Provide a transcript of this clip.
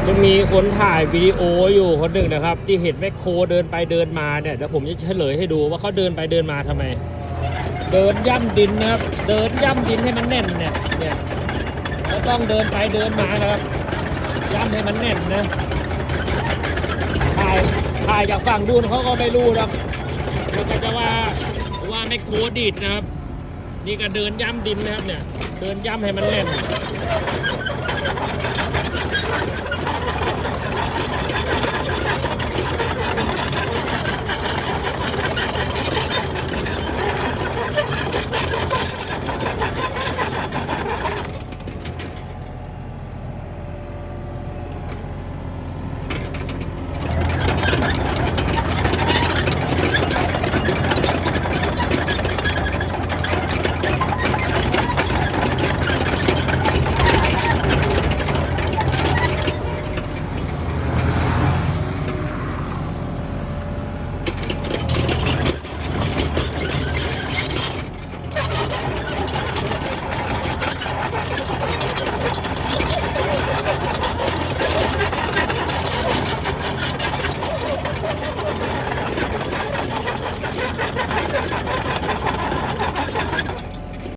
จะมีคนถ่ายวิดีโออยู่คนหนึ่งนะครับที่เห็นแมคโครเดินไปเดินมาเนี่ยเดี๋ยวผมจะเฉลยให้ดูว่าเขาเดินไปเดินมาทำไมเดินย่ำดินนะครับเดินย่ำดินให้มันแน่นเนี่ยก็ต้องเดินไปเดินมานะครับย่ำให้มันแน่นนะถ่ายจากฝั่งดูนเขาก็ไม่รู้หรอกมันก็จะว่าแมคโครดีดนะครับนี่ก็เดินย่ำดินนะครับเนี่ยเดินย่ำให้มันแน่น